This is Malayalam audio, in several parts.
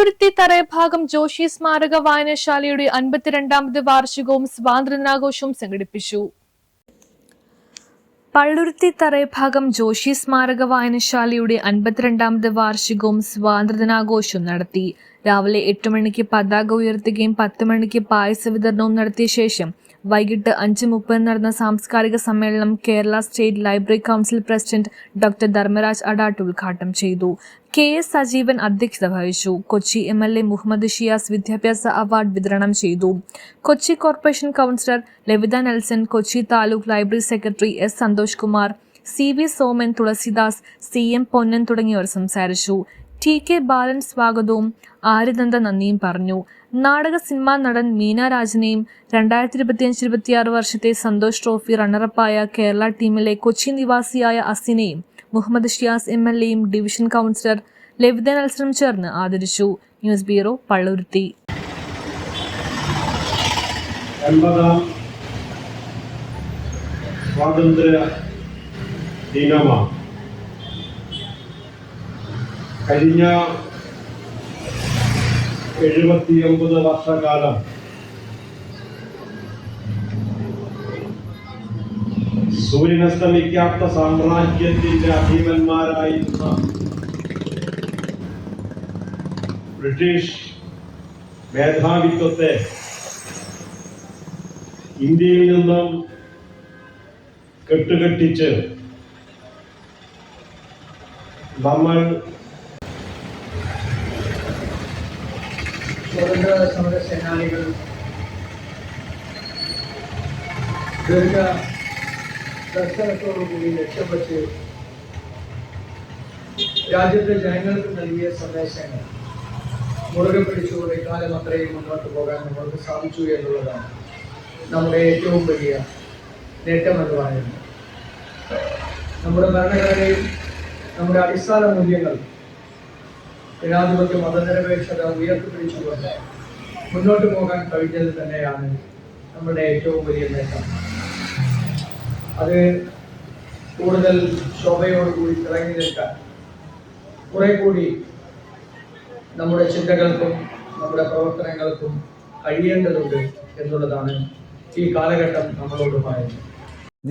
പള്ളുരുത്തി തറയഭാഗം ജോഷി സ്മാരക വായനശാലയുടെ 52ാമത് വാർഷികവും സ്വാതന്ത്ര്യദിനാഘോഷവും സംഘടിപ്പിച്ചു. പള്ളുരുത്തി തറയഭാഗം ജോഷി സ്മാരക വായനശാലയുടെ 52ാമത് വാർഷികവും സ്വാതന്ത്ര്യദിനാഘോഷവും നടത്തി. രാവിലെ 8 മണിക്ക് പതാക ഉയർത്തുകയും 10 മണിക്ക് പായസ വിതരണവും നടത്തിയ ശേഷം വൈകിട്ട് 5:30 നടന്ന സാംസ്കാരിക സമ്മേളനം Kerala state library council president doctor Dharmaraj Adat ഉദ്ഘാടനം ചെയ്തു. KS സജീവൻ അധ്യക്ഷത വഹിച്ചു. കൊച്ചി MLA മുഹമ്മദ് ഷിയാസ് വിദ്യാഭ്യാസ അവാർഡ് വിതരണം ചെയ്തു. Kochi corporation councillor Lavitha Nelson, Kochi taluk library secretary S Santhosh Kumar, CV Soman, Thulasidas, CM Ponnan തുടങ്ങിയവർ സംസാരിച്ചു. TK ബാലൻ സ്വാഗതവും ആര്യനന്ദ നന്ദിയും പറഞ്ഞു. നാടക സിനിമാ നടൻ മീന രാജനെയും 2025-26 വർഷത്തെ സന്തോഷ് ട്രോഫി റണ്ണറപ്പായ കേരള ടീമിലെ കൊച്ചി നിവാസിയായ അസിനെയും മുഹമ്മദ് ഷിയാസ് MLAയും ഡിവിഷൻ കൗൺസിലർ ലവിത നെൽസണും ചേർന്ന് ആദരിച്ചു. News bureau, Palluruthy. കഴിഞ്ഞ 79 വർഷക്കാലം സൂര്യനസ്തമിക്കാത്ത സാമ്രാജ്യത്തിന്റെ അധീപന്മാരായിരുന്ന ബ്രിട്ടീഷ് മേധാവിത്വത്തെ ഇന്ത്യയിൽ നിന്നും കെട്ടുകെട്ടിച്ച് നമ്മൾ സ്വാതന്ത്ര്യ സമര സേനാനികൾ ദീർഘ ദർശനത്തോടുകൂടി ലക്ഷ്യം വച്ച് രാജ്യത്തെ ജനങ്ങൾക്ക് നൽകിയ സന്ദേശങ്ങൾ മുറുകെ പിടിച്ചുകൊണ്ട് കാലം അത്രയും മുന്നോട്ട് പോകാൻ നമ്മൾക്ക് സാധിച്ചു എന്നുള്ളതാണ് നമ്മുടെ ഏറ്റവും വലിയ നേട്ടമെന്ന് പറയുന്നത്. നമ്മുടെ ഭരണഘടനയും നമ്മുടെ അടിസ്ഥാന മൂല്യങ്ങൾ ജനാധിപത്യ മതനിരപേക്ഷത ഉയർത്തിപ്പിടിച്ചുകൊണ്ട് മുന്നോട്ട് പോകാൻ കഴിഞ്ഞത് തന്നെയാണ് നമ്മുടെ ഏറ്റവും വലിയ നേട്ടം. അത് കൂടുതൽ ശോഭയോടുകൂടി തിളങ്ങി നിൽക്കാൻ കുറെ കൂടി നമ്മുടെ ചിന്തകൾക്കും നമ്മുടെ പ്രവർത്തനങ്ങൾക്കും കഴിയേണ്ടതുണ്ട് എന്നുള്ളതാണ് ഈ കാലഘട്ടം നമ്മളോട് പറയുന്നത്.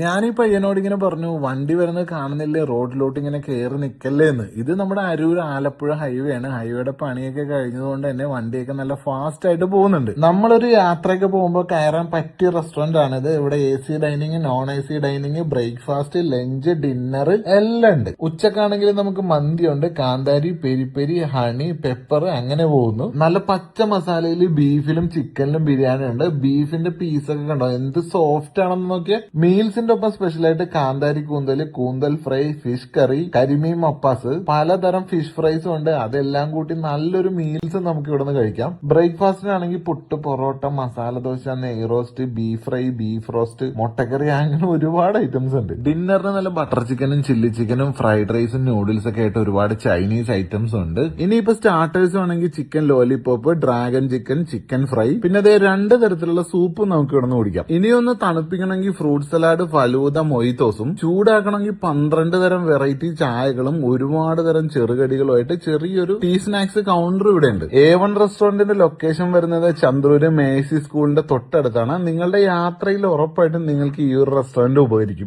ഞാനീ പയ്യനോട് ഇങ്ങനെ പറഞ്ഞു, വണ്ടി വരുന്നത് കാണുന്നില്ലേ, റോഡിലോട്ട് ഇങ്ങനെ കയറി നിൽക്കല്ലേ എന്ന്. ഇത് നമ്മുടെ അരൂർ ആലപ്പുഴ ഹൈവേ ആണ്. ഹൈവേയുടെ പണിയൊക്കെ കഴിഞ്ഞതുകൊണ്ട് തന്നെ വണ്ടിയൊക്കെ നല്ല ഫാസ്റ്റ് ആയിട്ട് പോകുന്നുണ്ട്. നമ്മളൊരു യാത്രയൊക്കെ പോകുമ്പോൾ കയറാൻ പറ്റിയ റെസ്റ്റോറന്റ് ആണ് ഇത്. ഇവിടെ AC dining, non AC dining, breakfast, lunch, dinner എല്ലാം ഉണ്ട്. ഉച്ചക്കാണെങ്കിൽ നമുക്ക് മന്തിയുണ്ട്, കാന്താരി, പെരി, ഹണി, പെപ്പർ അങ്ങനെ പോകുന്നു. നല്ല പച്ച മസാലയിൽ ബീഫിലും ചിക്കനിലും ബിരിയാണി ഉണ്ട്. ബീഫിന്റെ പീസൊക്കെ കണ്ടോ എന്ത് സോഫ്റ്റ് ആണെന്ന് നോക്കിയാൽ. മീൽസ് ഒപ്പം സ്പെഷ്യലായിട്ട് കാന്താരി കൂന്തൽ ഫ്രൈ, ഫിഷ് കറി, കരിമീൻ മപ്പാസ്, പലതരം ഫിഷ് ഫ്രൈസും ഉണ്ട്. അതെല്ലാം കൂട്ടി നല്ലൊരു മീൽസ് നമുക്ക് ഇവിടെ നിന്ന് കഴിക്കാം. ബ്രേക്ക്ഫാസ്റ്റിനാണെങ്കിൽ പുട്ട്, പൊറോട്ട, മസാല ദോശ, നെയ് roast, beef fry, beef roast, മുട്ടക്കറി, അങ്ങനെ ഒരുപാട് ഐറ്റംസ് ഉണ്ട്. ഡിന്നറിന് നല്ല ബട്ടർ ചിക്കനും ചില്ലി ചിക്കനും ഫ്രൈഡ് റൈസും നൂഡിൽസ് ഒക്കെ ആയിട്ട് ഒരുപാട് ചൈനീസ് ഐറ്റംസ് ഉണ്ട്. ഇനിയിപ്പോ സ്റ്റാർട്ടേഴ്സ് ആണെങ്കിൽ chicken lollipop, dragon chicken, chicken fry, പിന്നെ അതേ 2 തരത്തിലുള്ള സൂപ്പ് നമുക്ക് ഇവിടെ നിന്ന് കുടിക്കാം. ഇനിയൊന്ന് തണുപ്പിക്കണമെങ്കിൽ ഫ്രൂട്ട് സലാഡ്, ഫലൂദ, മൊയ്ത്തോസും, ചൂടാക്കണമെങ്കിൽ 12 തരം വെറൈറ്റി ചായകളും ഒരുപാട് തരം ചെറുകടികളുമായിട്ട് ചെറിയൊരു ടീ സ്നാക്സ് കൗണ്ടർ ഇവിടെ ഉണ്ട്. A1 റെസ്റ്റോറന്റിന്റെ ലൊക്കേഷൻ വരുന്നത് ചന്ദ്രൂര് മേഴ്സി സ്കൂളിന്റെ തൊട്ടടുത്താണ്. നിങ്ങളുടെ യാത്രയിൽ ഉറപ്പായിട്ടും നിങ്ങൾക്ക് ഈ ഒരു റെസ്റ്റോറന്റ് ഉപകരിക്കും.